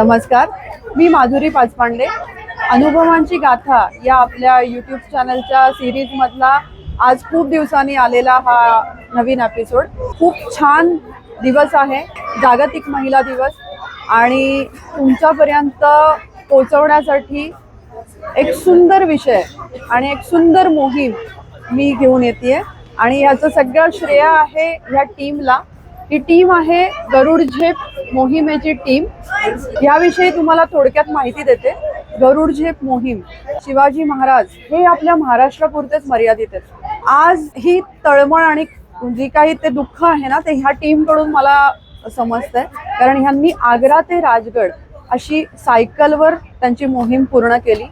नमस्कार, मी माधुरी पाचपांडे. अनुभवांची गाथा या आपल्या यूट्यूब चॅनलच्या सिरीजमधला आज खूप दिवसांनी आलेला हा नवीन एपिसोड. खूप छान दिवस आहे, जागतिक महिला दिवस, आणि तुमच्यापर्यंत पोहोचवण्यासाठी एक सुंदर विषय आणि एक सुंदर मोहीम मी घेऊन येते. आणि याचं सगळं श्रेय आहे ह्या टीमला. ही टीम आहे गरुड झेप मोहिमेची टीम. याविषयी तुम्हाला थोडक्यात माहिती देते. गरुड झेप मोहीम, शिवाजी महाराज हे आपल्या महाराष्ट्रापुरतेच मर्यादित आहेत. आज ही तळमळ आणि जी काही ते दुःख आहे ना, ते ह्या टीम कडून मला समजतंय. कारण ह्यांनी आग्रा ते राजगड अशी सायकलवर त्यांची मोहीम पूर्ण केली.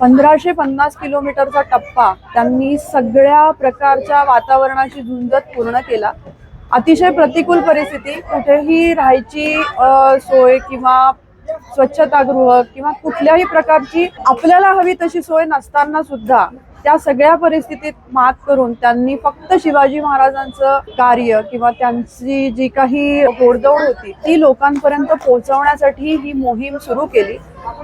1550 किलोमीटरचा टप्पा त्यांनी सगळ्या प्रकारच्या वातावरणाशी झुंजत पूर्ण केला. अतिशय प्रतिकूल परिस्थिती, कुठेही राहायची सोय किंवा स्वच्छतागृह किंवा कुठल्याही प्रकारची आपल्याला हवी तशी सोय नसताना सुद्धा त्या सगळ्या परिस्थितीत मात करून त्यांनी फक्त शिवाजी महाराजांचं कार्य किंवा त्यांची जी काही घोडदौड होती ती लोकांपर्यंत पोहोचवण्यासाठी ही मोहीम सुरू केली.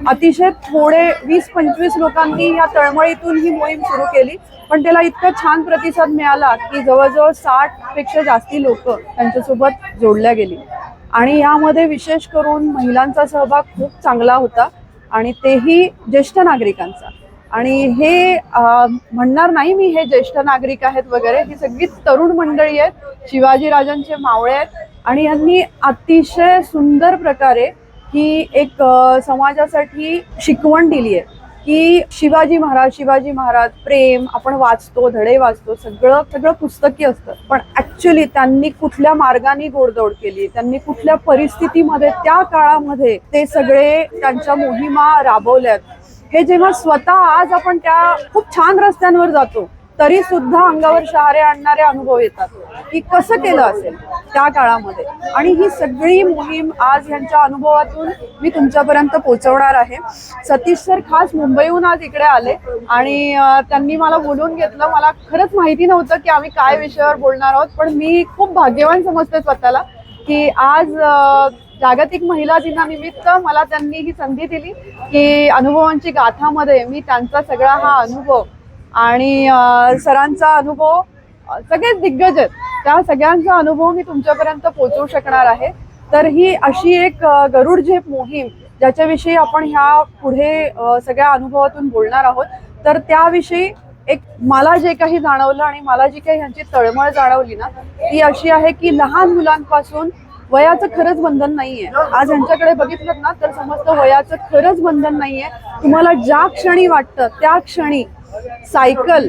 अतिशय थोडे 20-25 लोकांनी या तळमळीतून ही मोहीम सुरू केली, पण त्याला इतका छान प्रतिसाद मिळाला की जवळजवळ 60 पेक्षा जास्ती लोक त्यांच्यासोबत जोडल्या गेली. आणि यामध्ये विशेष करून महिलांचा सहभाग खूप चांगला होता, आणि तेही ज्येष्ठ नागरिकांचा. आणि हे म्हणणार नाही मी हे ज्येष्ठ नागरिक आहेत वगैरे, ही सगळी तरुण मंडळी आहेत, शिवाजी राजांचे मावळे आहेत. आणि यांनी अतिशय सुंदर प्रकारे ही एक समाजासाठी शिकवण दिली आहे की शिवाजी महाराज प्रेम आपण वाचतो, धडे वाचतो, सगळं पुस्तकी असतं, पण ऍक्च्युली त्यांनी कुठल्या मार्गाने घोडदौड केली, त्यांनी कुठल्या परिस्थितीमध्ये त्या काळामध्ये ते सगळे त्यांच्या मोहिमा राबवल्यात, हे जेव्हा स्वतः आज आपण त्या खूप छान रस्त्यांवर जातो तरी सुद्धा अंगावर शहारे आणणारे अनुभव येतात की कसं केलं असेल त्या काळामध्ये. आणि ही सगळी मोहीम आज ह्यांच्या अनुभवातून मी तुमच्यापर्यंत पोहोचवणार आहे. सतीश सर खास मुंबईहून आज इकडे आले आणि त्यांनी मला बोलवून घेतलं. मला खरंच माहिती नव्हतं की आम्ही काय विषयावर बोलणार आहोत, पण मी खूप भाग्यवान समजते स्वतःला की आज जागतिक महिला दिनानिमित्त मला त्यांनी ही संधी दिली की अनुभवांची गाथामध्ये मी त्यांचा सगळा हा अनुभव आणि सरांचा अनुभव, सगळेच दिग्गज आहेत, त्या सगळ्यांचा अनुभव मी तुमच्यापर्यंत पोहोचवू शकणार आहे. तर ही अशी एक गरुड झेप मोहीम ज्याच्याविषयी आपण ह्या पुढे सगळ्या अनुभवातून बोलणार आहोत. तर त्याविषयी एक मला जे काही जाणवलं आणि मला जी काही ह्यांची तळमळ जाणवली ना, ती अशी आहे की लहान मुलांपासून वयाचं खरंच बंधन नाहीये. आज यांच्याकडे बघितलं ना तर समजतं वयाचं खरंच बंधन नाहीये. तुम्हाला ज्या क्षणी वाटतं त्या क्षणी सायकल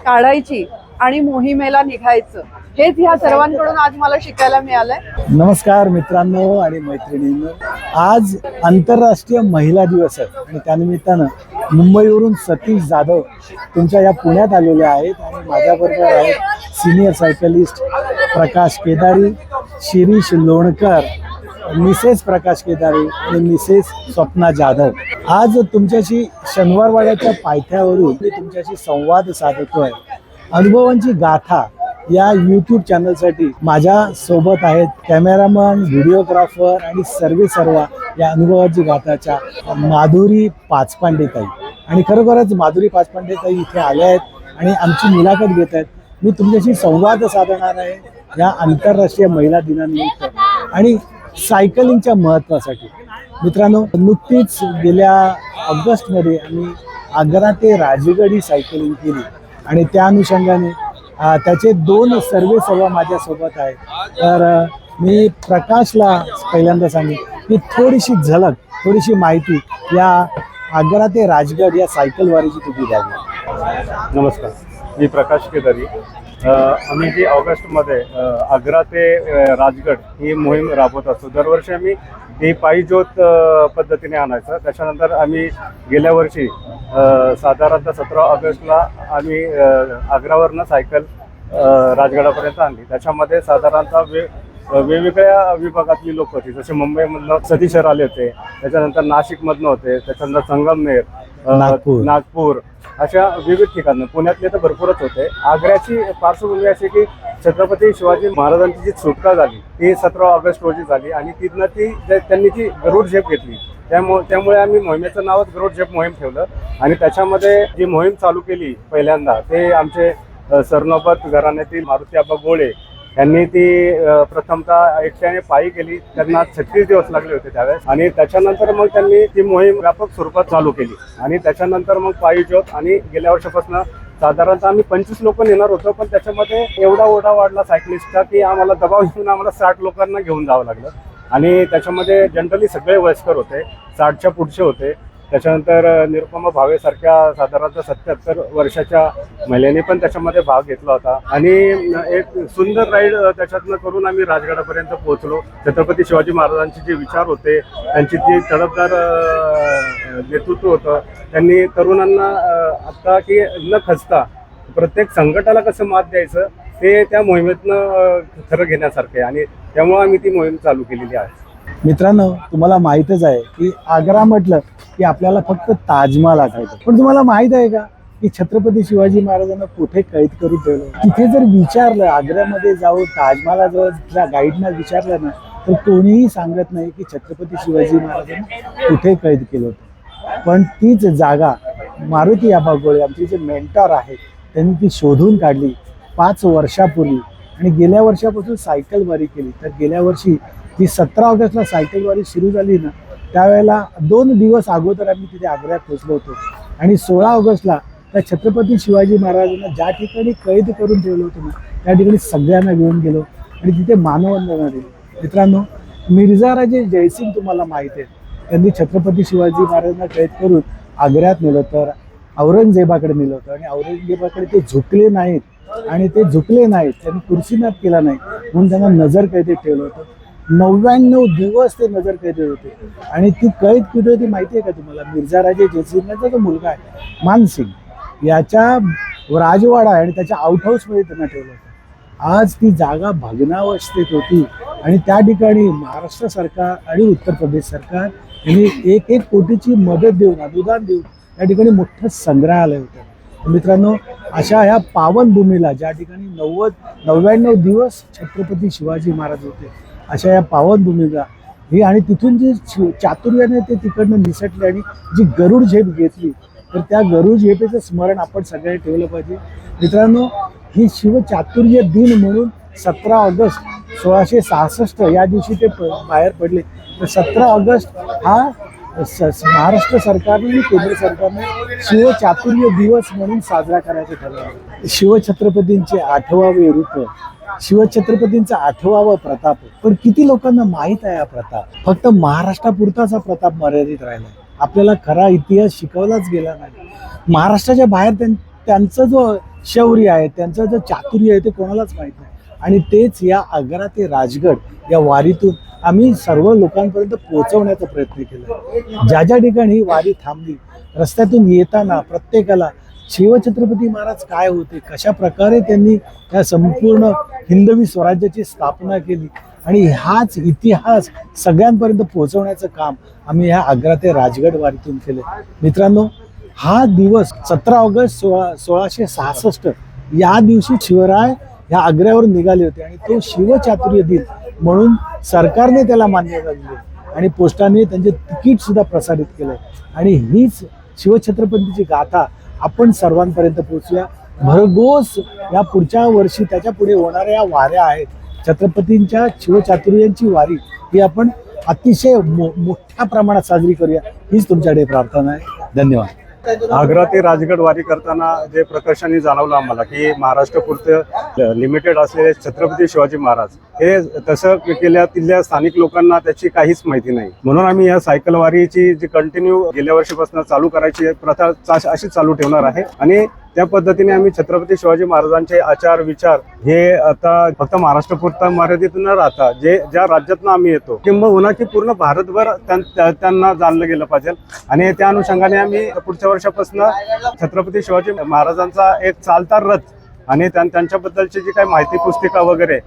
काढायची आणि मोहिमेला निघायचं, हेच ह्या सर्वांकडून आज मला शिकायला मिळालंय. नमस्कार मित्रांनो आणि मैत्रिणींनो, आज आंतरराष्ट्रीय महिला दिवस आहे आणि त्यानिमित्तानं मुंबईवरून सतीश जाधव तुमच्या या पुण्यात आलेले आहेत. आणि माझ्याबरोबर आहेत सिनियर सायकलिस्ट प्रकाश केदारी, शिरीष लोणकर, मिसेस प्रकाश केदारी आणि मिसेस स्वप्ना जाधव. आज तुमच्याशी शनिवारवाड्याच्या पायथ्यावरून मी तुमच्याशी संवाद साधतोय. अनुभवांची गाथा या यूट्यूब चॅनलसाठी माझ्या सोबत आहेत कॅमेरामन, व्हिडिओग्राफर आणि सर्व या अनुभवाची गाथाच्या माधुरी पाचपांडे ताई. आणि खरोखरच माधुरी पाचपांडे ताई इथे आल्या आहेत आणि आमची मुलाखत घेत आहेत. मी तुमच्याशी संवाद साधणार आहे या आंतरराष्ट्रीय महिला दिनानिमित्त आणि सायकलिंगच्या महत्त्वासाठी. मित्रांनो, नुकतीच गेल्या ऑगस्टमध्ये आम्ही आग्रा ते राजगड ही सायकलिंग केली आणि त्या अनुषंगाने त्याचे 2 सर्व माझ्यासोबत आहेत. तर मी प्रकाशला पहिल्यांदा सांगेन की थोडीशी माहिती या आग्रा ते राजगड या सायकल वारीची तुम्ही द्यावी. नमस्कार, मी प्रकाश केदारी. आम्ही जी ऑगस्टमध्ये आग्रा ते राजगड ही मोहीम राबवत असतो. दरवर्षी आम्ही ही पायी ज्योत पद्धतीने आणायचं. त्याच्यानंतर आम्ही गेल्या वर्षी साधारणतः 17 ऑगस्टला आम्ही आग्रावरनं सायकल राजगडापर्यंत आणली. त्याच्यामध्ये साधारणतः वेगवेगळ्या विभागातली लोक होती. जसे मुंबईमधनं सतीश सर आले होते, त्याच्यानंतर नाशिकमधनं होते, त्याच्यानंतर संगमनेर, नागपूर, अशा विविध ठिकाणी, पुण्यातले तर भरपूरच होते. आग्र्याची पार्श्वभूमी अशी की छत्रपती शिवाजी महाराजांची जी सुटका झाली ती 17 ऑगस्ट रोजी झाली आणि तिथनं त्यांनी ती गरुड झेप घेतली. त्यामुळे आम्ही मोहिमेचं नावच गरुड झेप मोहीम ठेवलं. आणि त्याच्यामध्ये जी मोहीम चालू केली पहिल्यांदा ते आमचे सरनोबत घराण्यातील मारुती आबा गोळे यांनी ती प्रथमतः एकट्याने पायी केली. त्यांना 36 दिवस लागले होते त्यावेळेस. आणि त्याच्यानंतर मग त्यांनी ती मोहीम व्यापक स्वरूपात चालू केली. आणि त्याच्यानंतर मग पायी ज्योत, आणि गेल्या वर्षापासून साधारणतः आम्ही 25 लोक नेणार होतो, पण त्याच्यामध्ये एवढा ओढा वाढला सायकलिस्टचा की आम्हाला दबाव घेऊन आम्हाला 60 लोकांना घेऊन जावं लागलं. आणि त्याच्यामध्ये जनरली सगळे वयस्कर होते, 60च्या पुढचे होते. त्याच्यानंतर निरुपमा भावे सारख्या साधारणतः 77 वर्षाच्या महिलेने पण त्याच्यामध्ये भाग घेतला होता. आणि एक सुंदर राईड त्याच्यातनं करून आम्ही राजगडापर्यंत पोहोचलो. छत्रपती शिवाजी महाराजांचे जे विचार होते, त्यांची जी तडफदार नेतृत्व होतं, त्यांनी तरुणांना आता की न खचता प्रत्येक संकटाला कसं मात द्यायचं ते त्या मोहिमेतनं खरं घेण्यासारखं आहे. आणि त्यामुळे आम्ही ती मोहीम चालू केलेली आहे. मित्रांनो, तुम्हाला माहीतच आहे की आग्रा म्हटलं की आपल्याला फक्त ताजमहाल आठवतं, पण तुम्हाला माहित आहे का की छत्रपती शिवाजी महाराजांना कुठे कैद करून ठेवलं? तिथे जर विचारलं, आग्र्यामध्ये जाऊन ताजमहालाजवळ त्या गाईडना विचारलं ना, तर कोणीही सांगत नाही की छत्रपती शिवाजी महाराजांना कुठे कैद केलं होतं. पण तीच जागा मारुती आबा गोळे आमचे जे मेंटॉर आहेत त्यांनी ती शोधून काढली 5 वर्षापूर्वी. आणि गेल्या वर्षापासून सायकलवारी केली. तर गेल्या वर्षी जी 17 ऑगस्टला सायकलवारी सुरू झाली ना, त्यावेळेला 2 दिवस अगोदर आम्ही तिथे आग्र्यात पोहोचलो होतो. आणि 16 ऑगस्टला त्या छत्रपती शिवाजी महाराजांना ज्या ठिकाणी कैद करून ठेवलं होतं ना, त्या ठिकाणी सगळ्यांना घेऊन गेलो आणि तिथे मानवंदना दिली. मित्रांनो, मिर्झा राजे जयसिंग तुम्हाला माहीत आहे, त्यांनी छत्रपती शिवाजी महाराजांना कैद करून आग्र्यात नेलं, तर औरंगजेबाकडे नेलं होतं. आणि औरंगजेबाकडे ते झुकले नाहीत, त्यांनी कुर्सीनाथ केला नाही, म्हणून त्यांना नजर कैदेत ठेवलं होतं. 99 दिवस ते नजर कैदेत होते. आणि ती कैद कुठे होती माहिती आहे का तुम्हाला? मिर्झा राजे जयसिंगांचा जो मुलगा आहे मानसिंग, याच्या राजवाडा आणि त्याच्या आउट हाऊसमध्ये त्यांना ठेवलं होतं. आज ती जागा भग्नावस्थेत होती आणि त्या ठिकाणी महाराष्ट्र सरकार आणि उत्तर प्रदेश सरकार यांनी 1-1 कोटीची मदत देऊन, अनुदान देऊन त्या ठिकाणी मोठं संग्रहालय होतं. मित्रांनो, अशा ह्या पावनभूमीला ज्या ठिकाणी 99 दिवस छत्रपती शिवाजी महाराज होते, अशा या पावनभूमीला ही, आणि तिथून जी चातुर्याने ते तिकडनं निसटले आणि जी गरुड झेप घेतली, तर त्या गरुड झेपेचं स्मरण आपण सगळ्यांनी ठेवलं पाहिजे. मित्रांनो, ही शिवचातुर्य दिन म्हणून 17 ऑगस्ट 1666 या दिवशी ते बाहेर पडले. तर 17 ऑगस्ट हा महाराष्ट्र सरकारने आणि केंद्र सरकारने शिवचातुर्य दिवस म्हणून साजरा करायचं ठरवलं. शिवछत्रपतींचे 8वावे रूप, शिवछत्रपतींचा 8वावा प्रताप. पण किती लोकांना माहीत आहे हा प्रताप? फक्त महाराष्ट्रापुरताच हा प्रताप मर्यादित राहिला. आपल्याला खरा इतिहास शिकवलाच गेला नाही. महाराष्ट्राच्या बाहेर त्यांचं जो शौर्य आहे, त्यांचं जो चातुर्य आहे, ते कोणालाच माहीत नाही. आणि तेच या आग्रा ते राजगड या वारीतून आम्ही सर्व लोकांपर्यंत पोहोचवण्याचा प्रयत्न केला. ज्या ज्या ठिकाणी वारी थांबली, रस्त्यातून येताना प्रत्येकाला शिवछत्रपती महाराज काय होते, कशा प्रकारे त्यांनी या संपूर्ण हिंदवी स्वराज्याची स्थापना केली, आणि हाच इतिहास सगळ्यांपर्यंत पोहोचवण्याचं काम आम्ही ह्या आग्रा ते राजगड वारीतून केलं. मित्रांनो, हा दिवस 17 ऑगस्ट 1666 या दिवशी शिवराय ह्या आग्र्यावर निघाले होते. आणि तो शिवचातुर्य दिन म्हणून सरकारने त्याला मान्यता दिली आणि पोस्टाने त्यांचे तिकीट सुद्धा प्रसारित केलं. आणि हीच शिवछत्रपतीची गाथा आपण सर्वांपर्यंत पोहोचूया. भरघोस या पुढच्या वर्षी, त्याच्या पुढे होणाऱ्या या वाऱ्या आहेत, छत्रपतींच्या शिवचातुर्यांची वारी, ही आपण अतिशय मोठ्या प्रमाणात साजरी करूया, हीच तुमच्याकडे प्रार्थना आहे. धन्यवाद. आग्रा ते राजगड वारी करताना जे प्रकर्षाने जाणवलं आम्हाला की महाराष्ट्रपुरतं लिमिटेड असलेले छत्रपती शिवाजी महाराज हे तसं तिथल्या स्थानिक लोकांना त्याची काहीच माहिती नाही. म्हणून आम्ही या सायकल वारीची जी कंटिन्यू गेल्या वर्षीपासून चालू करायची प्रथा अशी चालू ठेवणार आहे. आणि त्या पद्धतीने आम्ही छत्रपती शिवाजी महाराजांचे आचार विचार हे आता फक्त महाराष्ट्रपुरता मर्यादित न राहता ज्या राज्यातनं आम्ही येतो किंबहुना की पूर्ण भारतभर त्यांना जाणलं गेलं पाहिजे. आणि त्या अनुषंगाने आम्ही पुढच्या वर्षापासून छत्रपती शिवाजी महाराजांचा एक चालता रथ आणि त्यांच्याबद्दलची जी काही माहिती पुस्तिका वगैरे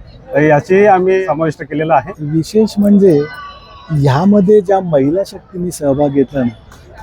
याची आम्ही समाविष्ट केलेला आहे. विशेष म्हणजे ह्यामध्ये ज्या महिला शक्तींनी सहभाग घेतला ना,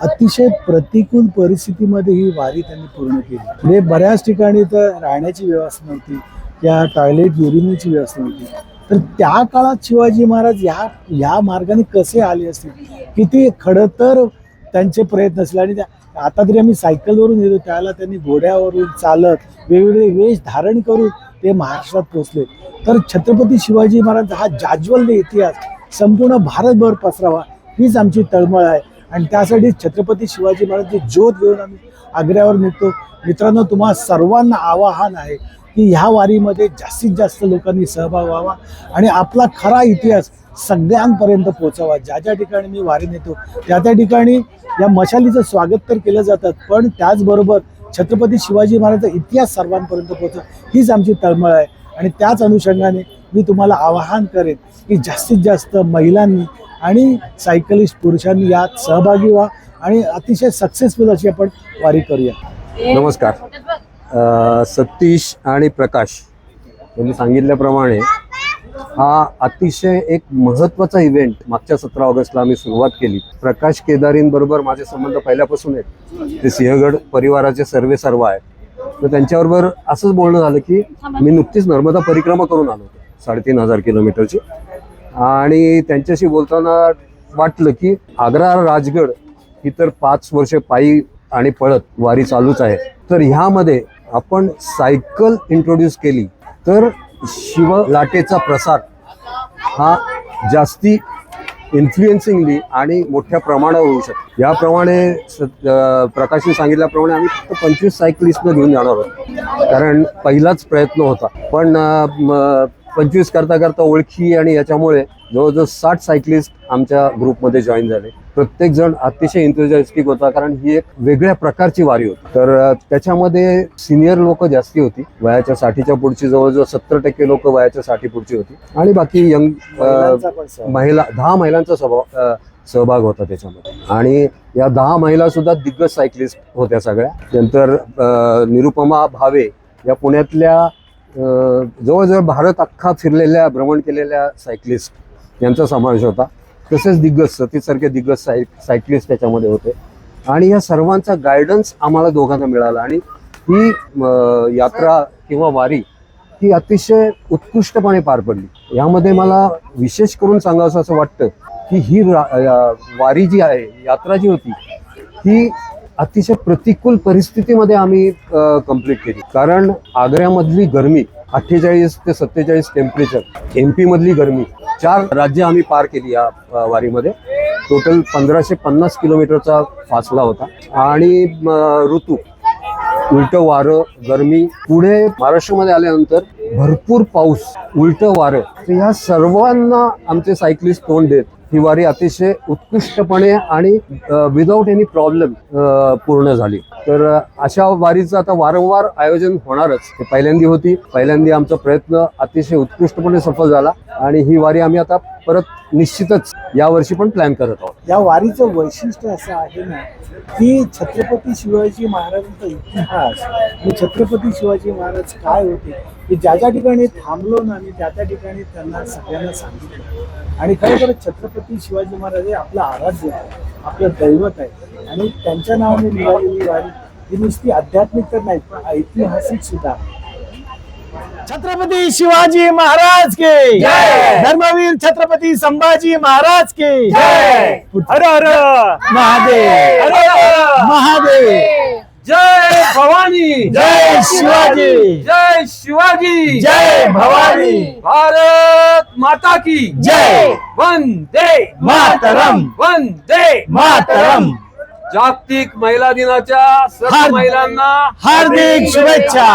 अतिशय प्रतिकूल परिस्थितीमध्ये ही वारी त्यांनी पूर्ण केली. म्हणजे बऱ्याच ठिकाणी तर राहण्याची व्यवस्था नव्हती, या टॉयलेट युरिनची व्यवस्था नव्हती. तर त्या काळात शिवाजी महाराज ह्या मार्गाने कसे आले असतील, किती खरं तर त्यांचे प्रयत्न असले. आणि आता तरी आम्ही सायकलवरून येतो, त्याला त्यांनी घोड्यावरून चालत वेगवेगळे वेश धारण करून ते महाराष्ट्रात पोहोचले. तर छत्रपती शिवाजी महाराज हा जाज्वल्य इतिहास संपूर्ण भारतभर पसरावा हीच आमची तळमळ आहे. आणि त्यासाठी छत्रपती शिवाजी महाराजची ज्योत घेऊन आम्ही आग्र्यावर निघतो. मित्रांनो, तुम्हा सर्वांना आवाहन आहे की ह्या वारीमध्ये जास्तीत जास्त लोकांनी सहभाग व्हावा आणि आपला खरा इतिहास सगळ्यांपर्यंत पोहोचावा. ज्या ज्या ठिकाणी मी वारी नेतो त्या त्या ठिकाणी या मशालीचं स्वागत तर केलं जातं, पण त्याचबरोबर छत्रपती शिवाजी महाराजांचा इतिहास सर्वांपर्यंत पोहोचवा हीच आमची तळमळ आहे. आणि त्याच अनुषंगाने मी तुम्हाला आवाहन करेन की जास्तीत जास्त महिलांनी आणि सायकलिस्ट पुरुषांनी यात सहभागी व्हा आणि अतिशय सक्सेसफुल अशी आपण वारी करूया. नमस्कार. सतीश आणि प्रकाश यांनी सांगितल्याप्रमाणे हा अतिशय एक महत्त्वाचा इव्हेंट मागच्या 17 ऑगस्टला आम्ही सुरुवात केली. प्रकाश केदारींबरोबर माझे संबंध पहिल्यापासून आहेत. ते सिंहगड परिवाराचे सर्व आहेत. तर त्यांच्याबरोबर असंच बोलणं झालं की मी नुकतीच नर्मदा परिक्रमा करून आलो होतो 3,500 किलोमीटरची. आणि त्यांच्याशी बोलताना वाटलं की आग्रा राजगड ही तर 5 वर्ष पायी आणि पळत वारी चालूच आहे. तर ह्यामध्ये आपण सायकल इंट्रोड्यूस केली तर शिवलाटेचा प्रसार हा जास्ती इन्फ्लुएन्सिंगली आणि मोठ्या प्रमाणावर होऊ शकतो. याप्रमाणे प्रकाशने सांगितल्याप्रमाणे आम्ही फक्त 25 सायकलिस्टनं घेऊन जाणार आहोत, कारण पहिलाच प्रयत्न होता. पण 25 करता करता ओळखी आणि याच्यामुळे जवळजवळ 60 सायकलिस्ट आमच्या ग्रुपमध्ये जॉईन झाले. प्रत्येक जण अतिशय एन्थुसियास्टिक होता, कारण ही एक वेगळ्या प्रकारची वारी होती. तर त्याच्यामध्ये सिनियर लोक जास्ती होती, वयाच्या 60च्या पुढची जवळजवळ 70% लोक वयाच्या 60 पुढची होती आणि बाकी यंग महिला 10 महिलांचा सहभाग होता त्याच्यामध्ये. आणि या 10 महिला सुद्धा दिग्गज सायकलिस्ट होत्या सगळ्या. नंतर निरुपमा भावे या पुण्यातल्या जवळजवळ भारत अख्खा फिरलेल्या भ्रमण केलेल्या सायकलिस्ट यांचा समावेश होता. तसेच दिग्गज सतीसारखे दिग्गज सायकलिस्ट त्याच्यामध्ये होते. आणि या सर्वांचा गायडन्स आम्हाला दोघांना मिळाला. आणि ही यात्रा किंवा वारी ही अतिशय उत्कृष्टपणे पार पडली. यामध्ये मला विशेष करून सांगावं असं वाटतं की ही वारी जी आहे, यात्रा जी होती, ही अतिशय प्रतिकूल परिस्थितीमध्ये आम्ही कंप्लीट केली. कारण आग्र्यामधली गरमी 48 ते 47 टेम्परेचर, MP मधली गरमी, 4 राज्य आम्ही पार केली या वारीमध्ये. टोटल 1550 किलोमीटरचा फासला होता. आणि ऋतू, उलटं वारं, गरमी, पुढे महाराष्ट्रामध्ये आल्यानंतर भरपूर पाऊस, उलटं वारं, तर ह्या सर्वांना आमचे सायकलिस्ट तोंड देत ही वारी अतिशय उत्कृष्टपणे आणि विदाऊट एनी प्रॉब्लेम पूर्ण झाली. तर अशा वारीचं आता वारंवार आयोजन होणारच. हे पहिल्यांदी होती. पहिल्यांदी आमचा प्रयत्न अतिशय उत्कृष्टपणे सफल झाला आणि ही वारी आम्ही आता परत निश्चितच यावर्षी पण प्लॅन करत आहोत. या वारीचं वैशिष्ट्य असं आहे ना की छत्रपती शिवाजी महाराजांचा इतिहास आणि छत्रपती शिवाजी महाराज काय होते की ज्या ज्या ठिकाणी थांबलो ना आम्ही त्या त्या ठिकाणी त्यांना सगळ्यांना सांगितलं. आणि खरोखर छत्रपती शिवाजी महाराज हे आपलं आराध्य आहे, आपलं दैवत आहे. आणि त्यांच्या नावाने निघालेली वारी ही नुसती आध्यात्मिक तर नाही पण ऐतिहासिक सुद्धा. छत्रपती शिवाजी महाराज के जय. धर्मवीर छत्रपती संभाजी महाराज के जय. हर हर महादेव, हर हर महादेव. जय भवानी, जय शिवाजी, जय शिवाजी, जय भवानी. भारत माता की जय. वंदे मातरम, वंदे मातरम. जागतिक महिला दिनाच्या सर्व हार्दिक- महिलांना हार्दिक शुभेच्छा.